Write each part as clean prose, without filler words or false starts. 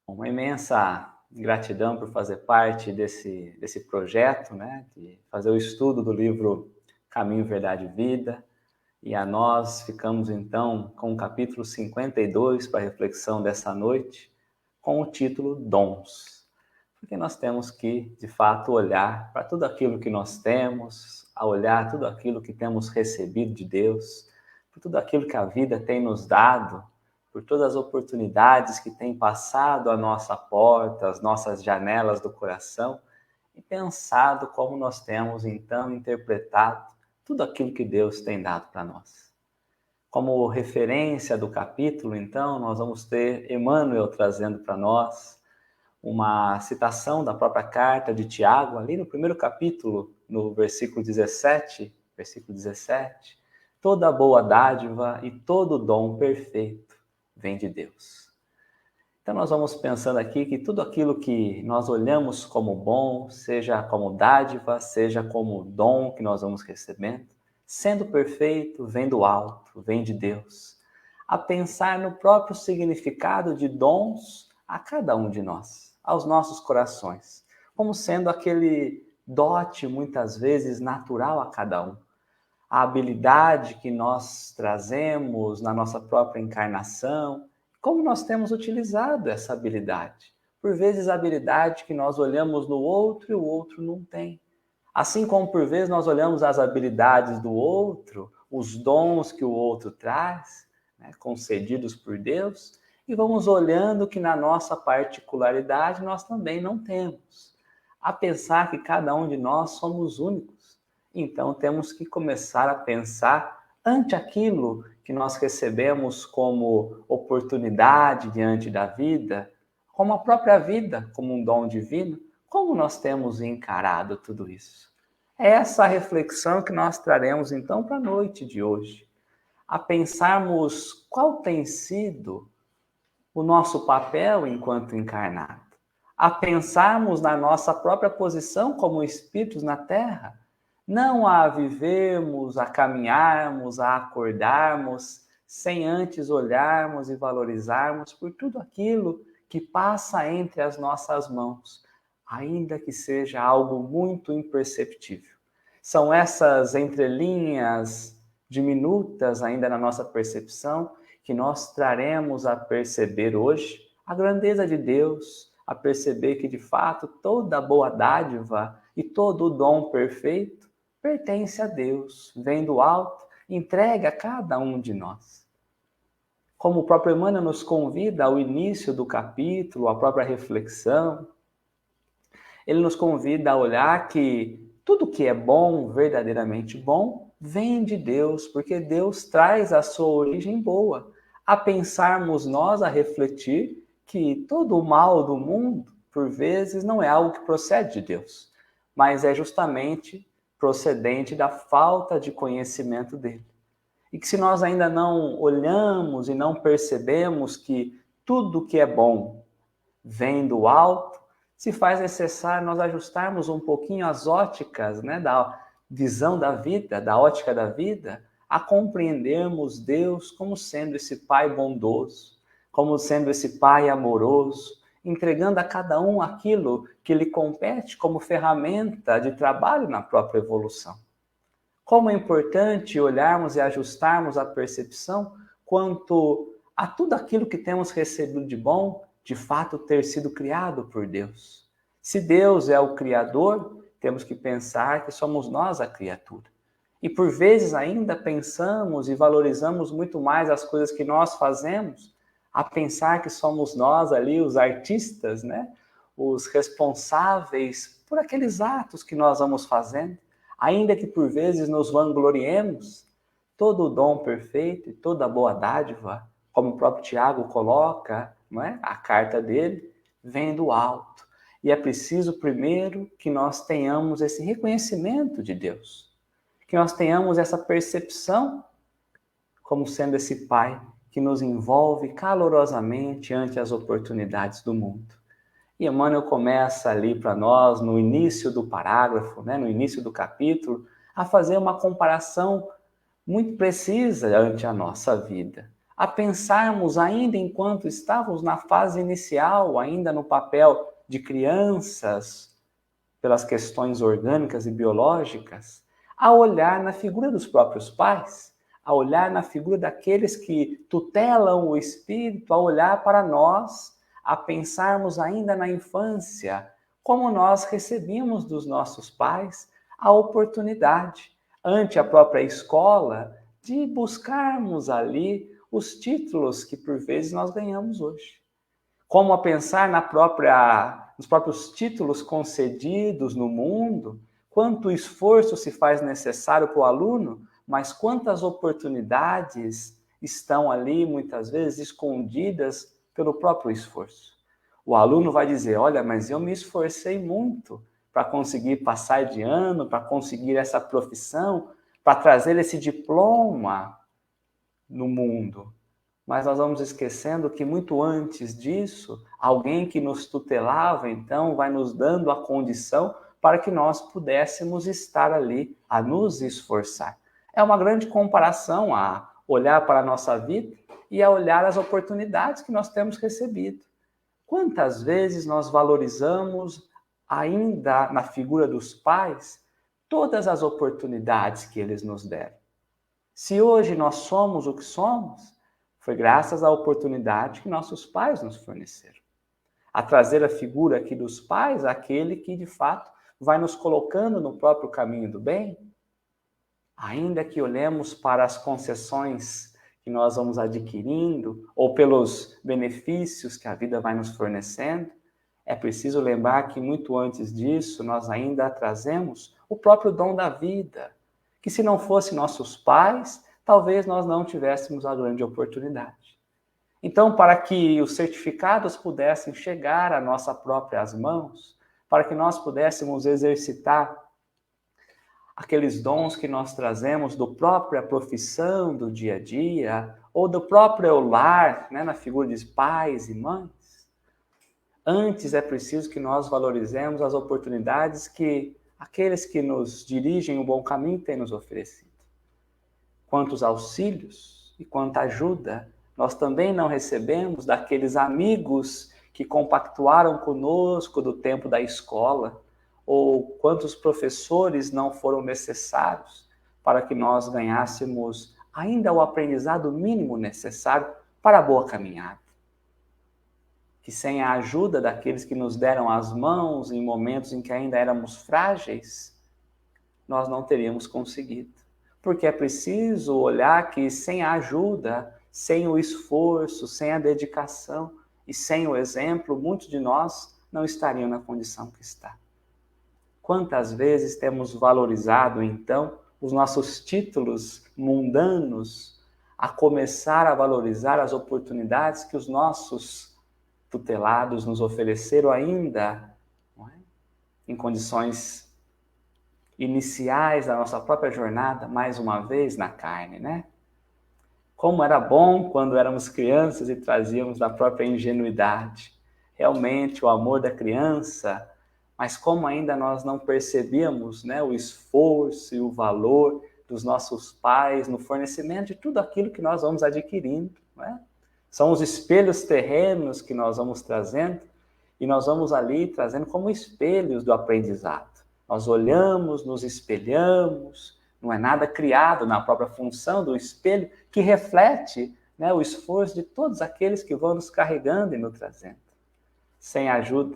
Uma imensa gratidão por fazer parte desse projeto, né, de fazer o estudo do livro Caminho, Verdade e Vida. E a nós ficamos então com o capítulo 52 para a reflexão dessa noite, com o título Dons. Porque nós temos que, de fato, olhar para tudo aquilo que nós temos, a olhar tudo aquilo que temos recebido de Deus, por tudo aquilo que a vida tem nos dado, por todas as oportunidades que têm passado à nossa porta, às nossas janelas do coração, e pensado como nós temos, então, interpretado tudo aquilo que Deus tem dado para nós. Como referência do capítulo, então, nós vamos ter Emmanuel trazendo para nós uma citação da própria carta de Tiago, ali no primeiro capítulo, no versículo 17, toda boa dádiva e todo dom perfeito vem de Deus. Então nós vamos pensando aqui que tudo aquilo que nós olhamos como bom, seja como dádiva, seja como dom que nós vamos recebendo, sendo perfeito, vem do alto, vem de Deus. A pensar no próprio significado de dons a cada um de nós, aos nossos corações, como sendo aquele dote muitas vezes natural a cada um. A habilidade que nós trazemos na nossa própria encarnação, como nós temos utilizado essa habilidade. Por vezes, a habilidade que nós olhamos no outro e o outro não tem. Assim como, por vezes, nós olhamos as habilidades do outro, os dons que o outro traz, né, concedidos por Deus, e vamos olhando que na nossa particularidade nós também não temos. A pensar que cada um de nós somos únicos. Então, temos que começar a pensar ante aquilo que nós recebemos como oportunidade diante da vida, como a própria vida, como um dom divino, como nós temos encarado tudo isso. É essa reflexão que nós traremos então para a noite de hoje, a pensarmos qual tem sido o nosso papel enquanto encarnado, a pensarmos na nossa própria posição como espíritos na Terra, não a vivermos, a caminharmos, a acordarmos, sem antes olharmos e valorizarmos por tudo aquilo que passa entre as nossas mãos, ainda que seja algo muito imperceptível. São essas entrelinhas diminutas ainda na nossa percepção que nós traremos a perceber hoje a grandeza de Deus, a perceber que de fato toda boa dádiva e todo o dom perfeito pertence a Deus, vem do alto, entrega a cada um de nós. Como o próprio Emmanuel nos convida ao início do capítulo, a própria reflexão, ele nos convida a olhar que tudo que é bom, verdadeiramente bom, vem de Deus, porque Deus traz a sua origem boa. A pensarmos nós, a refletir que todo o mal do mundo, por vezes, não é algo que procede de Deus, mas é justamente procedente da falta de conhecimento dele. E que se nós ainda não olhamos e não percebemos que tudo que é bom vem do alto, se faz necessário nós ajustarmos um pouquinho as óticas, né, da visão da vida, da ótica da vida, a compreendermos Deus como sendo esse Pai bondoso, como sendo esse Pai amoroso, entregando a cada um aquilo que lhe compete como ferramenta de trabalho na própria evolução. Como é importante olharmos e ajustarmos a percepção quanto a tudo aquilo que temos recebido de bom, de fato ter sido criado por Deus. Se Deus é o Criador, temos que pensar que somos nós a criatura. E por vezes ainda pensamos e valorizamos muito mais as coisas que nós fazemos, a pensar que somos nós ali os artistas, né? Os responsáveis por aqueles atos que nós vamos fazendo. Ainda que por vezes nos vangloriemos, todo o dom perfeito e toda a boa dádiva, como o próprio Tiago coloca, não é? A carta dele, vem do alto. E é preciso primeiro que nós tenhamos esse reconhecimento de Deus, que nós tenhamos essa percepção como sendo esse Pai que nos envolve calorosamente ante as oportunidades do mundo. E Emmanuel começa ali para nós, no início do parágrafo, né, no início do capítulo, a fazer uma comparação muito precisa ante a nossa vida. a pensarmos ainda enquanto estávamos na fase inicial, ainda no papel de crianças, pelas questões orgânicas e biológicas, a olhar na figura dos próprios pais, a olhar na figura daqueles que tutelam o espírito, a olhar para nós, a pensarmos ainda na infância, como nós recebíamos dos nossos pais a oportunidade, ante a própria escola, de buscarmos ali os títulos que por vezes nós ganhamos hoje. Como a pensar nos próprios títulos concedidos no mundo, quanto esforço se faz necessário para o aluno, mas quantas oportunidades estão ali, muitas vezes, escondidas pelo próprio esforço. O aluno vai dizer, olha, mas eu me esforcei muito para conseguir passar de ano, para conseguir essa profissão, para trazer esse diploma no mundo. Mas nós vamos esquecendo que muito antes disso, alguém que nos tutelava, então, vai nos dando a condição para que nós pudéssemos estar ali, a nos esforçar. É uma grande comparação a olhar para a nossa vida e a olhar as oportunidades que nós temos recebido. Quantas vezes nós valorizamos, ainda na figura dos pais, todas as oportunidades que eles nos deram? Se hoje nós somos o que somos, foi graças à oportunidade que nossos pais nos forneceram. A trazer a figura aqui dos pais, aquele que de fato vai nos colocando no próprio caminho do bem, ainda que olhemos para as concessões que nós vamos adquirindo, ou pelos benefícios que a vida vai nos fornecendo, é preciso lembrar que muito antes disso, nós ainda trazemos o próprio dom da vida, que se não fossem nossos pais, talvez nós não tivéssemos a grande oportunidade. Então, para que os certificados pudessem chegar às nossas próprias mãos, para que nós pudéssemos exercitar aqueles dons que nós trazemos do própria profissão do dia a dia, ou do próprio lar, na figura de pais e mães, antes é preciso que nós valorizemos as oportunidades que aqueles que nos dirigem o bom caminho têm nos oferecido. Quantos auxílios e quanta ajuda nós também não recebemos daqueles amigos que compactuaram conosco do tempo da escola, ou quantos professores não foram necessários para que nós ganhássemos ainda o aprendizado mínimo necessário para a boa caminhada. Que sem a ajuda daqueles que nos deram as mãos em momentos em que ainda éramos frágeis, nós não teríamos conseguido. Porque é preciso olhar que sem a ajuda, sem o esforço, sem a dedicação e sem o exemplo, muitos de nós não estariam na condição que está. Quantas vezes temos valorizado, então, os nossos títulos mundanos, a começar a valorizar as oportunidades que os nossos tutelados nos ofereceram ainda, em condições iniciais da nossa própria jornada, mais uma vez na carne, Como era bom quando éramos crianças e trazíamos da própria ingenuidade. Realmente, o amor da criança, mas como ainda nós não percebíamos, o esforço e o valor dos nossos pais no fornecimento de tudo aquilo que nós vamos adquirindo, São os espelhos terrenos que nós vamos trazendo e nós vamos ali trazendo como espelhos do aprendizado. Nós olhamos, nos espelhamos, não é nada criado na própria função do espelho que reflete o esforço de todos aqueles que vão nos carregando e nos trazendo. Sem ajuda,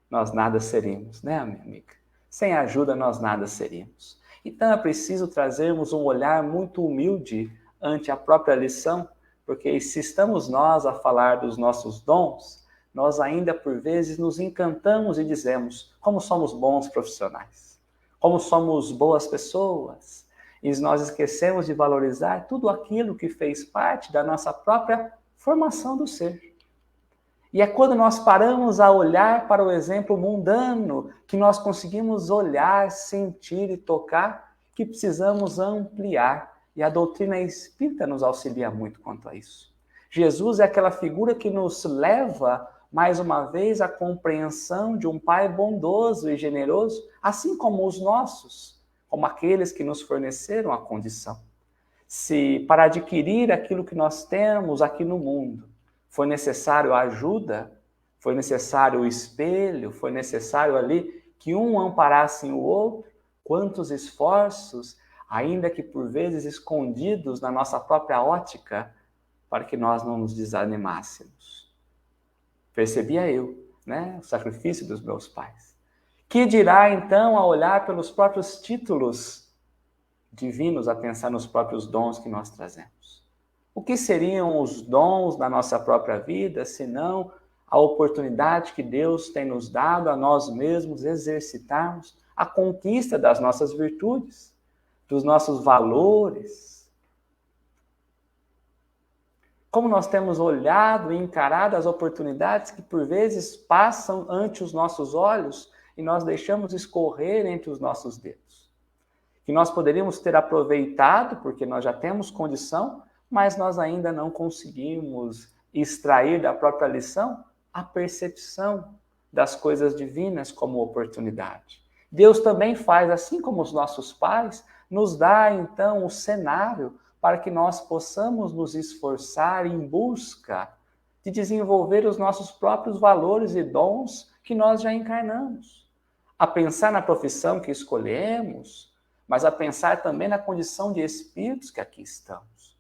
nós nada seríamos, minha amiga? Sem ajuda, nós nada seríamos. Então é preciso trazermos um olhar muito humilde ante a própria lição, porque se estamos nós a falar dos nossos dons, nós ainda por vezes nos encantamos e dizemos como somos bons profissionais, como somos boas pessoas, e nós esquecemos de valorizar tudo aquilo que fez parte da nossa própria formação do ser. E é quando nós paramos a olhar para o exemplo mundano que nós conseguimos olhar, sentir e tocar, que precisamos ampliar. E a doutrina espírita nos auxilia muito quanto a isso. Jesus é aquela figura que nos leva, mais uma vez, à compreensão de um Pai bondoso e generoso, assim como os nossos, como aqueles que nos forneceram a condição. Se para adquirir aquilo que nós temos aqui no mundo, foi necessário ajuda, foi necessário o espelho, foi necessário ali que um amparasse o outro, quantos esforços, ainda que por vezes escondidos na nossa própria ótica, para que nós não nos desanimássemos. Percebia eu, o sacrifício dos meus pais. Que dirá então a olhar pelos próprios títulos divinos, a pensar nos próprios dons que nós trazemos? O que seriam os dons da nossa própria vida, senão a oportunidade que Deus tem nos dado a nós mesmos exercitarmos a conquista das nossas virtudes, dos nossos valores? Como nós temos olhado e encarado as oportunidades que por vezes passam ante os nossos olhos e nós deixamos escorrer entre os nossos dedos. Que nós poderíamos ter aproveitado, porque nós já temos condição, mas nós ainda não conseguimos extrair da própria lição a percepção das coisas divinas como oportunidade. Deus também faz, assim como os nossos pais, nos dá então o cenário para que nós possamos nos esforçar em busca de desenvolver os nossos próprios valores e dons que nós já encarnamos. A pensar na profissão que escolhemos, mas a pensar também na condição de espíritos que aqui estamos.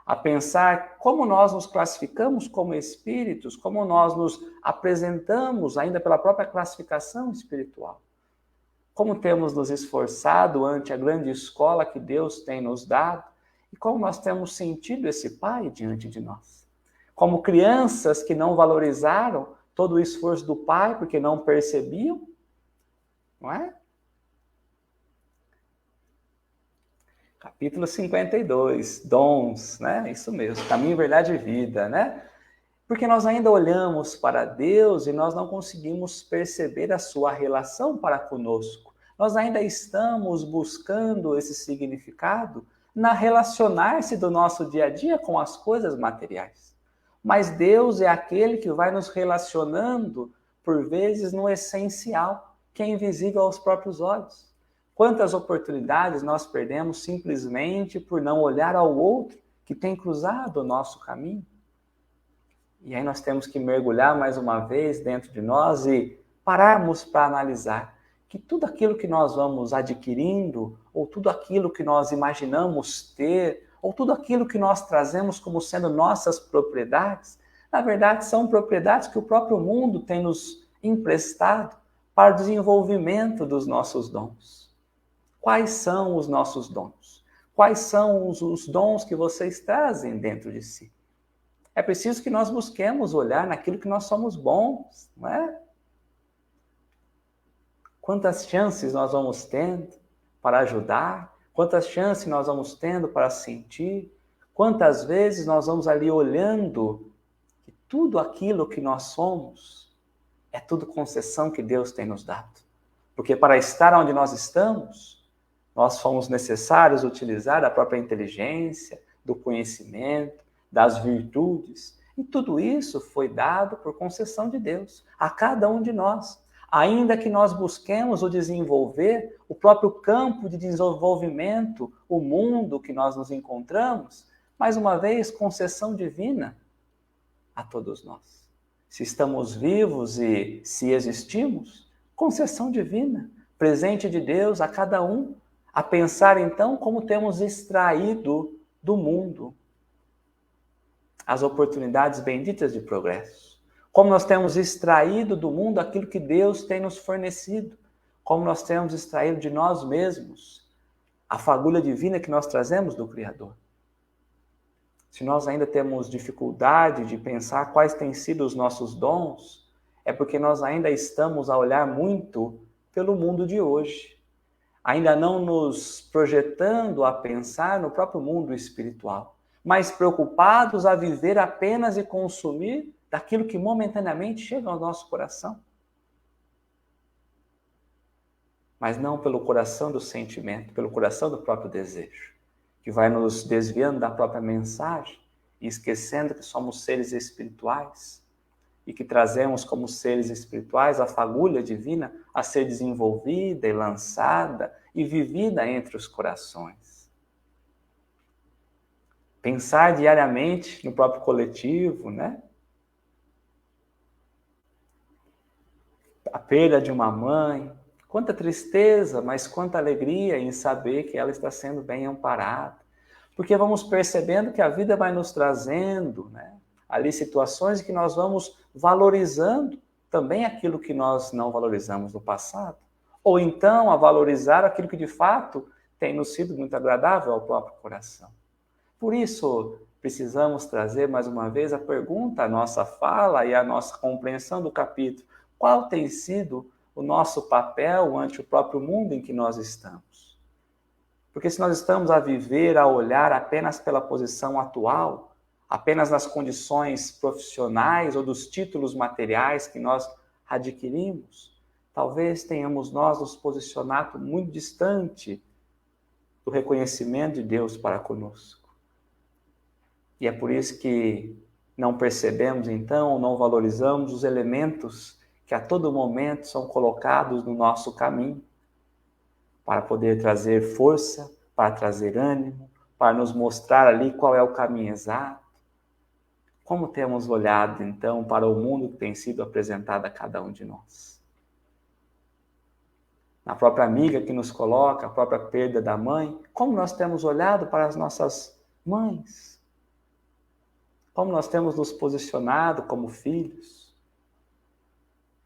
A pensar como nós nos classificamos como espíritos, como nós nos apresentamos ainda pela própria classificação espiritual. Como temos nos esforçado ante a grande escola que Deus tem nos dado e como nós temos sentido esse Pai diante de nós. Como crianças que não valorizaram todo o esforço do Pai porque não percebiam, não é? Capítulo 52, dons, Isso mesmo, caminho, verdade e vida, Porque nós ainda olhamos para Deus e nós não conseguimos perceber a sua relação para conosco. Nós ainda estamos buscando esse significado na relacionar-se do nosso dia a dia com as coisas materiais. Mas Deus é aquele que vai nos relacionando, por vezes, no essencial, que é invisível aos próprios olhos. Quantas oportunidades nós perdemos simplesmente por não olhar ao outro que tem cruzado o nosso caminho? E aí nós temos que mergulhar mais uma vez dentro de nós e pararmos para analisar que tudo aquilo que nós vamos adquirindo, ou tudo aquilo que nós imaginamos ter, ou tudo aquilo que nós trazemos como sendo nossas propriedades, na verdade são propriedades que o próprio mundo tem nos emprestado para o desenvolvimento dos nossos dons. Quais são os nossos dons? Quais são os dons que vocês trazem dentro de si? É preciso que nós busquemos olhar naquilo que nós somos bons, não é? Quantas chances nós vamos tendo para ajudar? Quantas chances nós vamos tendo para sentir? Quantas vezes nós vamos ali olhando que tudo aquilo que nós somos é tudo concessão que Deus tem nos dado. Porque para estar onde nós estamos, nós fomos necessários utilizar a própria inteligência, do conhecimento, das virtudes. E tudo isso foi dado por concessão de Deus a cada um de nós. Ainda que nós busquemos o desenvolver o próprio campo de desenvolvimento, o mundo que nós nos encontramos, mais uma vez, concessão divina a todos nós. Se estamos vivos e se existimos, concessão divina, presente de Deus a cada um, a pensar então como temos extraído do mundo as oportunidades benditas de progresso. Como nós temos extraído do mundo aquilo que Deus tem nos fornecido. Como nós temos extraído de nós mesmos a fagulha divina que nós trazemos do Criador. Se nós ainda temos dificuldade de pensar quais têm sido os nossos dons, é porque nós ainda estamos a olhar muito pelo mundo de hoje. Ainda não nos projetando a pensar no próprio mundo espiritual, mas preocupados a viver apenas e consumir daquilo que momentaneamente chega ao nosso coração. Mas não pelo coração do sentimento, pelo coração do próprio desejo, que vai nos desviando da própria mensagem e esquecendo que somos seres espirituais e que trazemos como seres espirituais a fagulha divina a ser desenvolvida e lançada e vivida entre os corações. Pensar diariamente no próprio coletivo, né? A perda de uma mãe, quanta tristeza, mas quanta alegria em saber que ela está sendo bem amparada. Porque vamos percebendo que a vida vai nos trazendo, né, ali situações que nós vamos valorizando também aquilo que nós não valorizamos no passado. Ou então a valorizar aquilo que de fato tem nos sido muito agradável ao próprio coração. Por isso, precisamos trazer mais uma vez a pergunta, a nossa fala e a nossa compreensão do capítulo. Qual tem sido o nosso papel ante o próprio mundo em que nós estamos? Porque se nós estamos a viver, a olhar apenas pela posição atual, apenas nas condições profissionais ou dos títulos materiais que nós adquirimos, talvez tenhamos nós nos posicionado muito distante do reconhecimento de Deus para conosco. E é por isso que não percebemos, então, não valorizamos os elementos que a todo momento são colocados no nosso caminho, para poder trazer força, para trazer ânimo, para nos mostrar ali qual é o caminho exato. Como temos olhado, então, para o mundo que tem sido apresentado a cada um de nós? Na própria amiga que nos coloca, a própria perda da mãe, como nós temos olhado para as nossas mães? Como nós temos nos posicionado como filhos?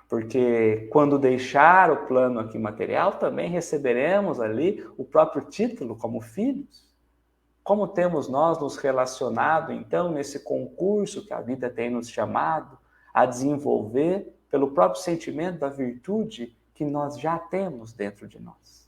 Porque quando deixar o plano aqui material, também receberemos ali o próprio título como filhos. Como temos nós nos relacionado, então, nesse concurso que a vida tem nos chamado a desenvolver pelo próprio sentimento da virtude que nós já temos dentro de nós?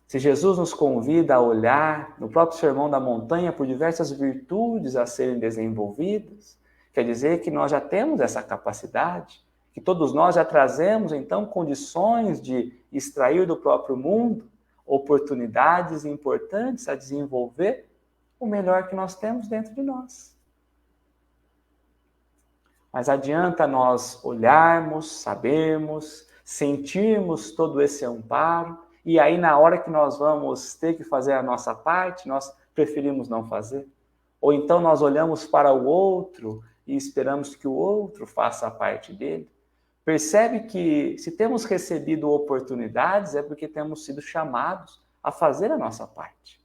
Se Jesus nos convida a olhar no próprio Sermão da Montanha por diversas virtudes a serem desenvolvidas, quer dizer que nós já temos essa capacidade, que todos nós já trazemos, então, condições de extrair do próprio mundo oportunidades importantes a desenvolver o melhor que nós temos dentro de nós. Mas adianta nós olharmos, sabermos, sentirmos todo esse amparo, e aí na hora que nós vamos ter que fazer a nossa parte, nós preferimos não fazer? Ou então nós olhamos para o outro e esperamos que o outro faça a parte dele? Percebe que se temos recebido oportunidades é porque temos sido chamados a fazer a nossa parte.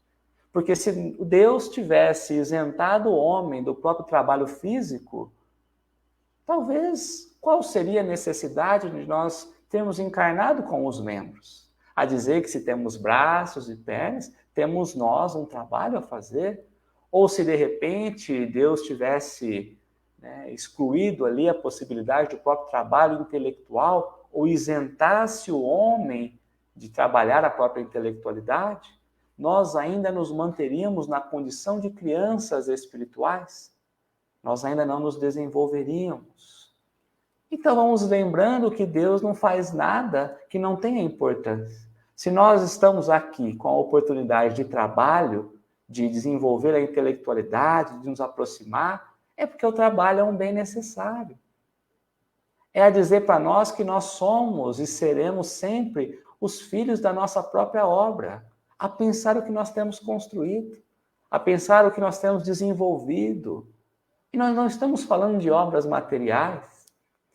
Porque se Deus tivesse isentado o homem do próprio trabalho físico, talvez qual seria a necessidade de nós termos encarnado com os membros? A dizer que se temos braços e pernas, temos nós um trabalho a fazer? Ou se de repente Deus tivesse excluído ali a possibilidade do próprio trabalho intelectual, ou isentasse o homem de trabalhar a própria intelectualidade, nós ainda nos manteríamos na condição de crianças espirituais, nós ainda não nos desenvolveríamos. Então vamos lembrando que Deus não faz nada que não tenha importância. Se nós estamos aqui com a oportunidade de trabalho, de desenvolver a intelectualidade, de nos aproximar, é porque o trabalho é um bem necessário. É a dizer para nós que nós somos e seremos sempre os filhos da nossa própria obra, a pensar o que nós temos construído, a pensar o que nós temos desenvolvido. E nós não estamos falando de obras materiais,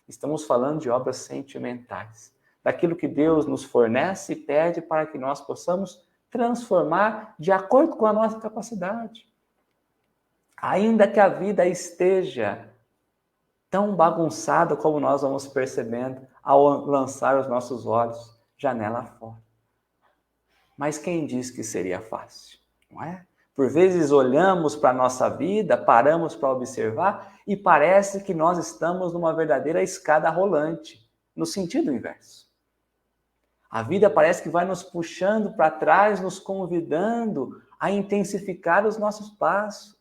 estamos falando de obras sentimentais, daquilo que Deus nos fornece e pede para que nós possamos transformar de acordo com a nossa capacidade. Ainda que a vida esteja tão bagunçada como nós vamos percebendo ao lançar os nossos olhos janela fora. Mas quem diz que seria fácil, não é? Por vezes olhamos para a nossa vida, paramos para observar e parece que nós estamos numa verdadeira escada rolante, no sentido inverso. A vida parece que vai nos puxando para trás, nos convidando a intensificar os nossos passos.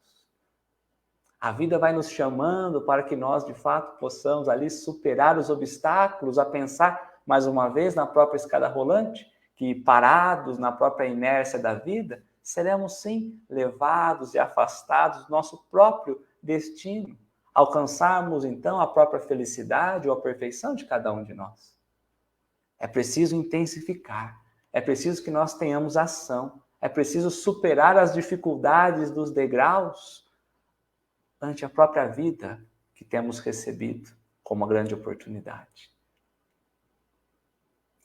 A vida vai nos chamando para que nós, de fato, possamos ali superar os obstáculos, a pensar, mais uma vez, na própria escada rolante, que parados na própria inércia da vida, seremos, sim, levados e afastados do nosso próprio destino, alcançarmos, então, a própria felicidade ou a perfeição de cada um de nós. É preciso intensificar, é preciso que nós tenhamos ação, É preciso superar as dificuldades dos degraus ante a própria vida que temos recebido como uma grande oportunidade.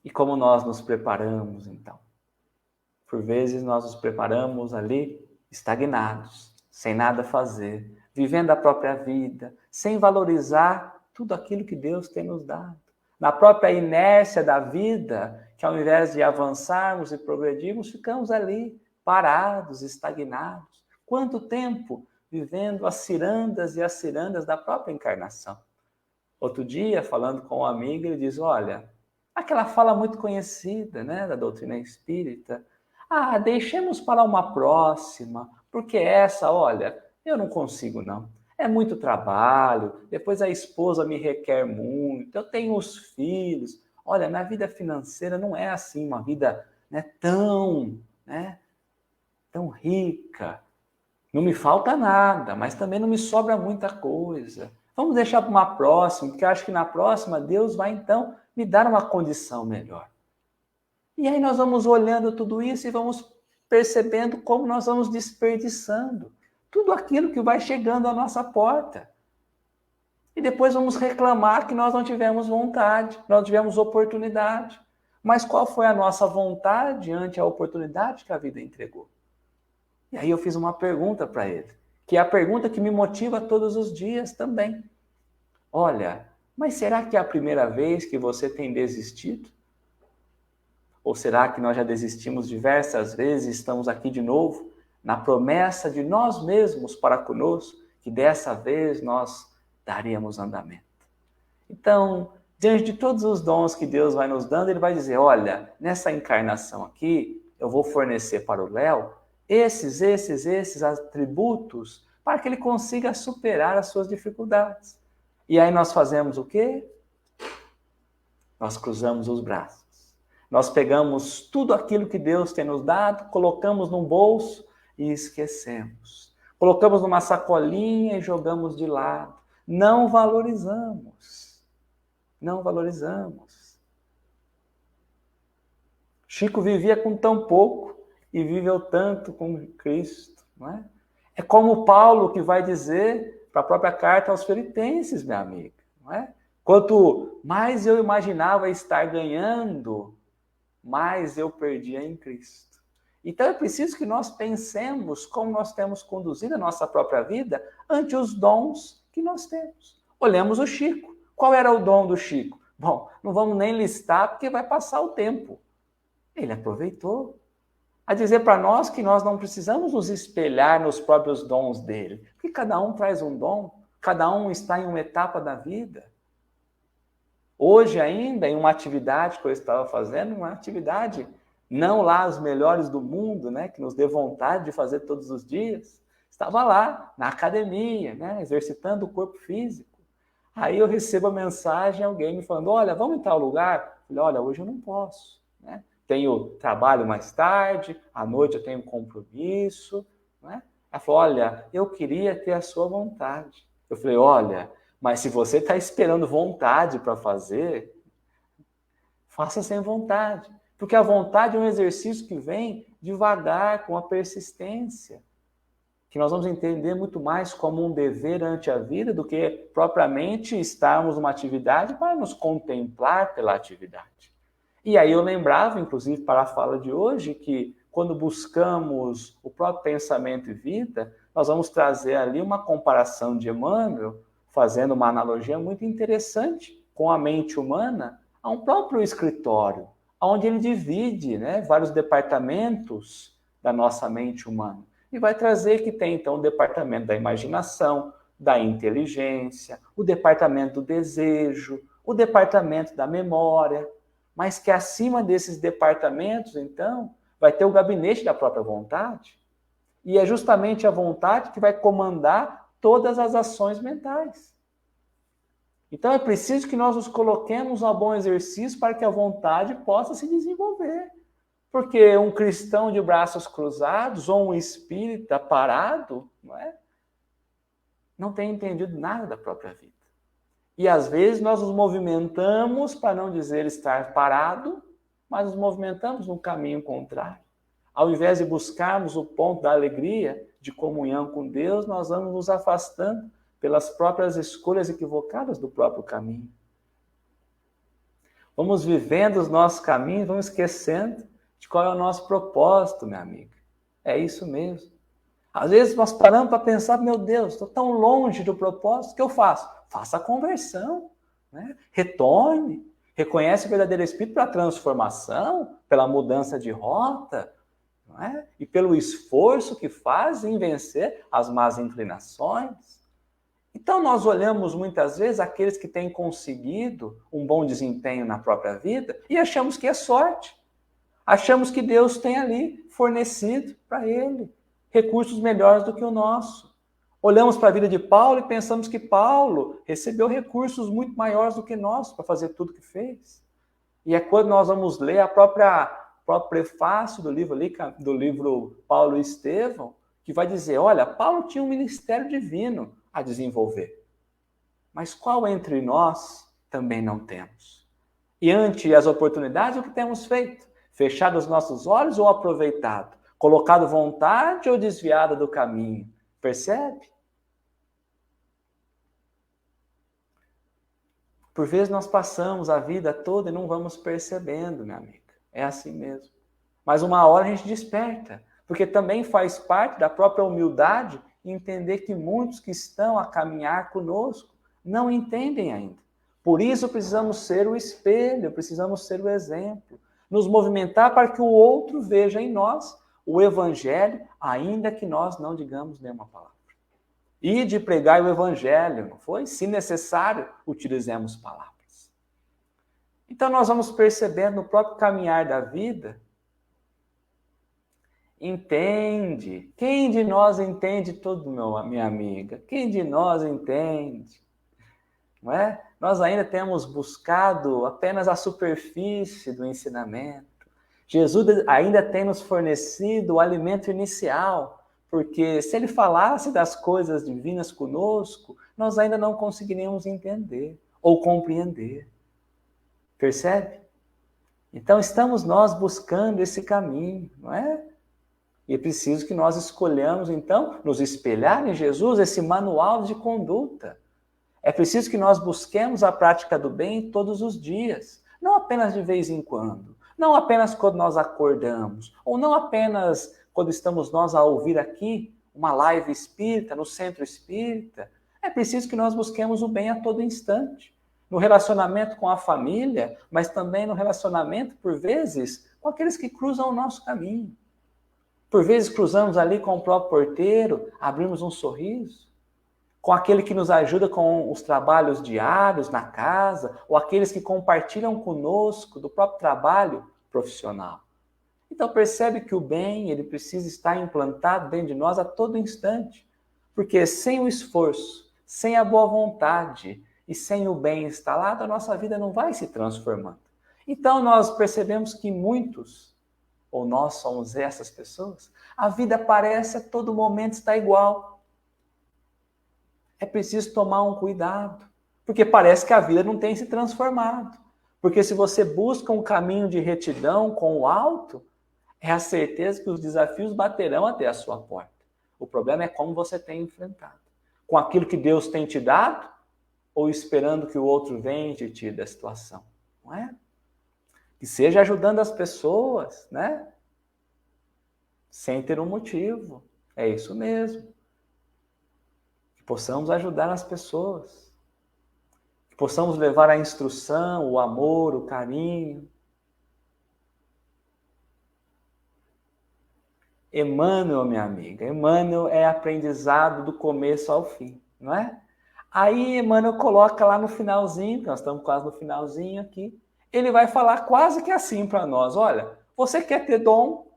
E como nós nos preparamos, então? Por vezes nós nos preparamos ali estagnados, sem nada fazer, vivendo a própria vida, sem valorizar tudo aquilo que Deus tem nos dado. Na própria inércia da vida, que ao invés de avançarmos e progredirmos, ficamos ali, parados, estagnados. Quanto tempo vivendo as cirandas e as cirandas da própria encarnação. Outro dia, falando com um amigo, ele diz, olha, aquela fala muito conhecida, né, da doutrina espírita, deixemos para uma próxima, porque essa, olha, eu não consigo não. É muito trabalho, depois a esposa me requer muito, eu tenho os filhos. Olha, na vida financeira não é assim, uma vida tão rica. Não me falta nada, mas também não me sobra muita coisa. Vamos deixar para uma próxima, porque eu acho que na próxima Deus vai então me dar uma condição melhor. E aí nós vamos olhando tudo isso e vamos percebendo como nós vamos desperdiçando tudo aquilo que vai chegando à nossa porta. E depois vamos reclamar que nós não tivemos vontade, não tivemos oportunidade. Mas qual foi a nossa vontade ante a oportunidade que a vida entregou? E aí eu fiz uma pergunta para ele, que é a pergunta que me motiva todos os dias também. Olha, mas será que é a primeira vez que você tem desistido? Ou será que nós já desistimos diversas vezes e estamos aqui de novo, na promessa de nós mesmos para conosco, que dessa vez nós daríamos andamento? Então, diante de todos os dons que Deus vai nos dando, Ele vai dizer, olha, nessa encarnação aqui, eu vou fornecer para o Léo esses atributos para que ele consiga superar as suas dificuldades. E aí nós fazemos o quê? Nós cruzamos os braços. Nós pegamos tudo aquilo que Deus tem nos dado, colocamos num bolso e esquecemos. Colocamos numa sacolinha e jogamos de lado. Não valorizamos. Não valorizamos. Chico vivia com tão pouco e viveu tanto com Cristo, não é? É como Paulo que vai dizer para a própria carta aos Filipenses, minha amiga, não é? Quanto mais eu imaginava estar ganhando, mais eu perdia em Cristo. Então é preciso que nós pensemos como nós temos conduzido a nossa própria vida ante os dons que nós temos. Olhemos o Chico. Qual era o dom do Chico? Bom, não vamos nem listar porque vai passar o tempo. Ele aproveitou. A dizer para nós que nós não precisamos nos espelhar nos próprios dons dele, porque cada um traz um dom, cada um está em uma etapa da vida. Hoje ainda, em uma atividade que eu estava fazendo, uma atividade não lá as melhores do mundo, né, que nos dê vontade de fazer todos os dias, estava lá, na academia, né, exercitando o corpo físico. Aí eu recebo a mensagem, alguém me falando, olha, vamos em tal lugar? Eu falei, olha, hoje eu não posso, né? Tenho trabalho mais tarde, à noite eu tenho compromisso, né? Ela falou, olha, eu queria ter a sua vontade. Eu falei, olha, mas se você está esperando vontade para fazer, faça sem vontade. Porque a vontade é um exercício que vem devagar, com a persistência. Que nós vamos entender muito mais como um dever ante a vida do que propriamente estarmos numa atividade para nos contemplar pela atividade. E aí eu lembrava, inclusive, para a fala de hoje, que quando buscamos o próprio pensamento e vida, nós vamos trazer ali uma comparação de Emmanuel, fazendo uma analogia muito interessante com a mente humana, a um próprio escritório, onde ele divide, né, vários departamentos da nossa mente humana. E vai trazer que tem, então, o departamento da imaginação, da inteligência, o departamento do desejo, o departamento da memória, mas que acima desses departamentos, então, vai ter o gabinete da própria vontade. E é justamente a vontade que vai comandar todas as ações mentais. Então é preciso que nós nos coloquemos a bom exercício para que a vontade possa se desenvolver. Porque um cristão de braços cruzados ou um espírita parado, não tem entendido nada da própria vida. E às vezes nós nos movimentamos, para não dizer estar parado, mas nos movimentamos no caminho contrário. Ao invés de buscarmos o ponto da alegria, de comunhão com Deus, nós vamos nos afastando pelas próprias escolhas equivocadas do próprio caminho. Vamos vivendo os nossos caminhos, vamos esquecendo de qual é o nosso propósito, minha amiga. É isso mesmo. Às vezes nós paramos para pensar, meu Deus, estou tão longe do propósito, o que eu faço? Faça a conversão, né? Retorne, reconhece o verdadeiro Espírito para a transformação, pela mudança de rota, não é? E pelo esforço que faz em vencer as más inclinações. Então nós olhamos muitas vezes aqueles que têm conseguido um bom desempenho na própria vida e achamos que é sorte. Achamos que Deus tem ali fornecido para ele recursos melhores do que o nosso. Olhamos para a vida de Paulo e pensamos que Paulo recebeu recursos muito maiores do que nós para fazer tudo o que fez. E é quando nós vamos ler o próprio prefácio do livro ali, do livro Paulo e Estevão, que vai dizer, olha, Paulo tinha um ministério divino a desenvolver. Mas qual entre nós também não temos? E ante as oportunidades, o que temos feito? Fechado os nossos olhos ou aproveitado? Colocado vontade ou desviado do caminho? Percebe? Por vezes nós passamos a vida toda e não vamos percebendo, minha amiga. É assim mesmo. Mas uma hora a gente desperta, porque também faz parte da própria humildade entender que muitos que estão a caminhar conosco não entendem ainda. Por isso precisamos ser o espelho, precisamos ser o exemplo, nos movimentar para que o outro veja em nós o evangelho, ainda que nós não digamos nenhuma palavra. E de pregar o evangelho, não foi? Se necessário, utilizemos palavras. Então nós vamos percebendo no próprio caminhar da vida. Entende. Quem de nós entende tudo, minha amiga? Quem de nós entende? Não é? Nós ainda temos buscado apenas a superfície do ensinamento. Jesus ainda tem nos fornecido o alimento inicial, porque se ele falasse das coisas divinas conosco, nós ainda não conseguiríamos entender ou compreender. Percebe? Então estamos nós buscando esse caminho, não é? E é preciso que nós escolhamos, então, nos espelhar em Jesus, esse manual de conduta. É preciso que nós busquemos a prática do bem todos os dias, não apenas de vez em quando, não apenas quando nós acordamos, ou não apenas quando estamos nós a ouvir aqui uma live espírita, no centro espírita. É preciso que nós busquemos o bem a todo instante, no relacionamento com a família, mas também no relacionamento, por vezes, com aqueles que cruzam o nosso caminho. Por vezes cruzamos ali com o próprio porteiro, abrimos um sorriso, com aquele que nos ajuda com os trabalhos diários na casa, ou aqueles que compartilham conosco do próprio trabalho profissional. Então percebe que o bem, ele precisa estar implantado dentro de nós a todo instante, porque sem o esforço, sem a boa vontade e sem o bem instalado, a nossa vida não vai se transformando. Então nós percebemos que muitos, ou nós somos essas pessoas, a vida parece a todo momento estar igual. É preciso tomar um cuidado, porque parece que a vida não tem se transformado. Porque se você busca um caminho de retidão com o alto, é a certeza que os desafios baterão até a sua porta. O problema é como você tem enfrentado. Com aquilo que Deus tem te dado, ou esperando que o outro venha de ti da situação, não é? Que seja ajudando as pessoas, né? Sem ter um motivo. É isso mesmo. Que possamos ajudar as pessoas. Que possamos levar a instrução, o amor, o carinho. Emmanuel, minha amiga, Emmanuel é aprendizado do começo ao fim, não é? Aí Emmanuel coloca lá no finalzinho, nós estamos quase no finalzinho aqui, ele vai falar quase que assim para nós, olha, você quer ter dom?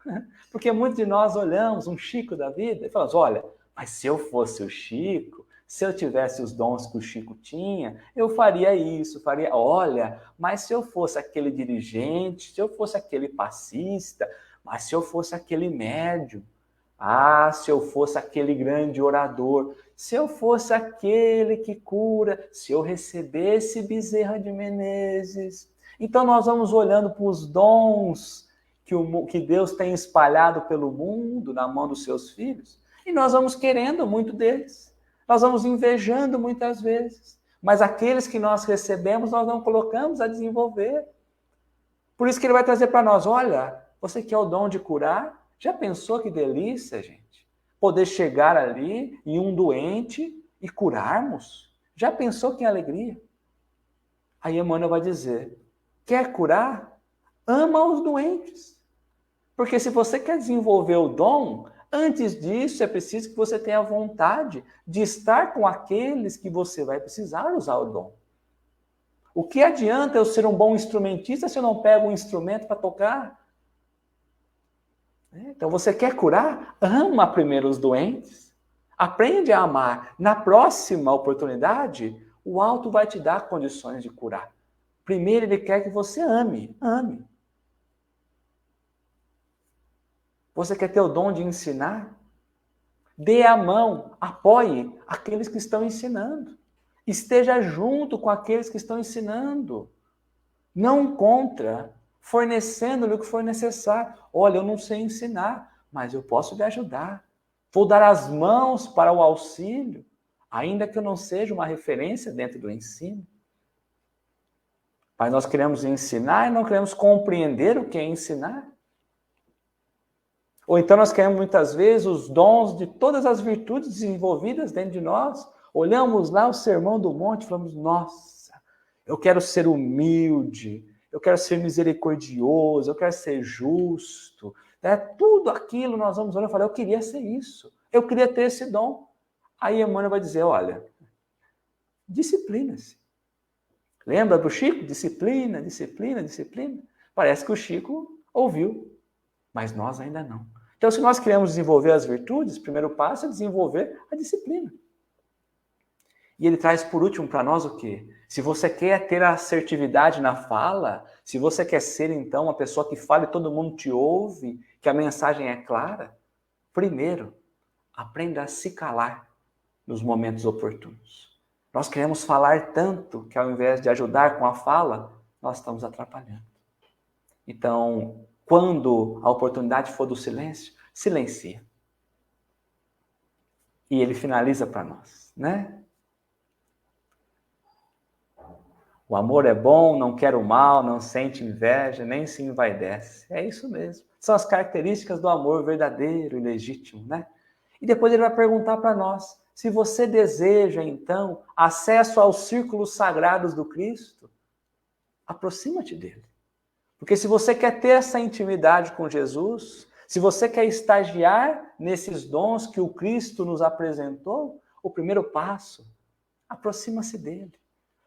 Porque muitos de nós olhamos um Chico da vida e falamos, olha, mas se eu fosse o Chico, se eu tivesse os dons que o Chico tinha, eu faria isso, faria, olha, mas se eu fosse aquele dirigente, se eu fosse aquele passista, mas se eu fosse aquele médium, se eu fosse aquele grande orador, se eu fosse aquele que cura, se eu recebesse Bezerra de Menezes. Então nós vamos olhando para os dons que Deus tem espalhado pelo mundo na mão dos seus filhos, e nós vamos querendo muito deles. Nós vamos invejando muitas vezes. Mas aqueles que nós recebemos, nós não colocamos a desenvolver. Por isso que ele vai trazer para nós, olha, você quer o dom de curar? Já pensou que delícia, gente? Poder chegar ali em um doente e curarmos? Já pensou que alegria? Aí Emmanuel vai dizer, quer curar? Ama os doentes. Porque se você quer desenvolver o dom, antes disso é preciso que você tenha vontade de estar com aqueles que você vai precisar usar o dom. O que adianta eu ser um bom instrumentista se eu não pego um instrumento para tocar? Então você quer curar? Ama primeiro os doentes. Aprende a amar. Na próxima oportunidade, o alto vai te dar condições de curar. Primeiro ele quer que você ame. Ame. Você quer ter o dom de ensinar? Dê a mão, apoie aqueles que estão ensinando. Esteja junto com aqueles que estão ensinando. Não contra, fornecendo-lhe o que for necessário. Olha, eu não sei ensinar, mas eu posso lhe ajudar. Vou dar as mãos para o auxílio, ainda que eu não seja uma referência dentro do ensino. Mas nós queremos ensinar e não queremos compreender o que é ensinar. Ou então nós queremos muitas vezes os dons de todas as virtudes desenvolvidas dentro de nós. Olhamos lá o Sermão do Monte e falamos, nossa, eu quero ser humilde, eu quero ser misericordioso, eu quero ser justo. Tudo aquilo nós vamos olhar e falar, eu queria ser isso, eu queria ter esse dom. Aí Emmanuel vai dizer, olha, disciplina-se. Lembra do Chico? Disciplina, disciplina, disciplina. Parece que o Chico ouviu, mas nós ainda não. Então, se nós queremos desenvolver as virtudes, o primeiro passo é desenvolver a disciplina. E ele traz por último para nós o quê? Se você quer ter assertividade na fala, se você quer ser então uma pessoa que fala e todo mundo te ouve, que a mensagem é clara, primeiro, aprenda a se calar nos momentos oportunos. Nós queremos falar tanto que ao invés de ajudar com a fala, nós estamos atrapalhando. Então, quando a oportunidade for do silêncio, silencia. E ele finaliza para nós, né? O amor é bom, não quer o mal, não sente inveja, nem se envaidece. É isso mesmo. São as características do amor verdadeiro e legítimo, né? E depois ele vai perguntar para nós, se você deseja, então, acesso aos círculos sagrados do Cristo, aproxima-te dele. Porque se você quer ter essa intimidade com Jesus, se você quer estagiar nesses dons que o Cristo nos apresentou, o primeiro passo, aproxima-se dele.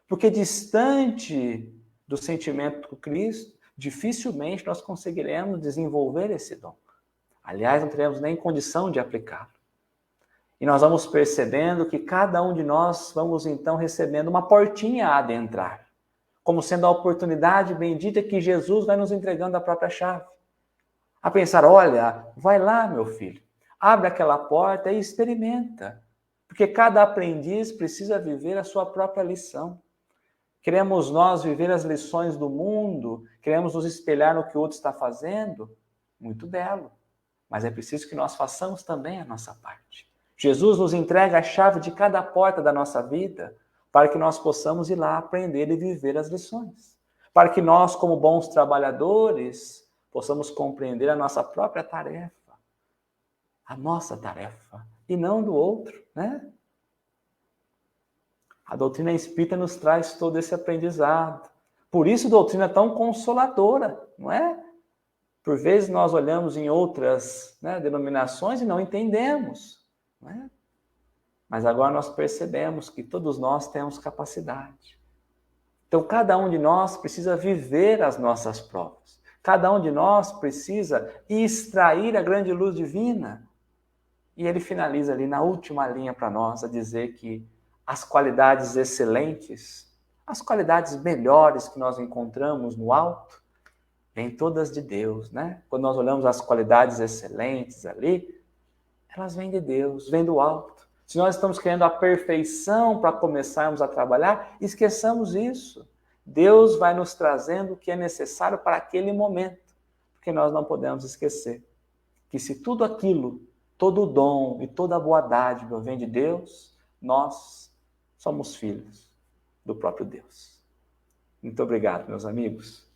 Porque distante do sentimento com Cristo, dificilmente nós conseguiremos desenvolver esse dom. Aliás, não teremos nem condição de aplicá-lo. E nós vamos percebendo que cada um de nós vamos então recebendo uma portinha a adentrar, como sendo a oportunidade bendita que Jesus vai nos entregando a própria chave. A pensar, olha, vai lá, meu filho, abre aquela porta e experimenta. Porque cada aprendiz precisa viver a sua própria lição. Queremos nós viver as lições do mundo, queremos nos espelhar no que o outro está fazendo, muito belo. Mas é preciso que nós façamos também a nossa parte. Jesus nos entrega a chave de cada porta da nossa vida para que nós possamos ir lá aprender e viver as lições. Para que nós, como bons trabalhadores, possamos compreender a nossa própria tarefa. A nossa tarefa, e não do outro, né? A doutrina espírita nos traz todo esse aprendizado. Por isso a doutrina é tão consoladora, não é? Por vezes nós olhamos em outras denominações e não entendemos, não é? Mas agora nós percebemos que todos nós temos capacidade. Então cada um de nós precisa viver as nossas provas. Cada um de nós precisa extrair a grande luz divina. E ele finaliza ali na última linha para nós a dizer que as qualidades excelentes, as qualidades melhores que nós encontramos no alto, vêm todas de Deus, né? Quando nós olhamos as qualidades excelentes ali, elas vêm de Deus, vêm do alto. Se nós estamos querendo a perfeição para começarmos a trabalhar, esqueçamos isso. Deus vai nos trazendo o que é necessário para aquele momento. Porque nós não podemos esquecer que se tudo aquilo, todo o dom e toda a boa dádiva vem de Deus, nós somos filhos do próprio Deus. Muito obrigado, meus amigos.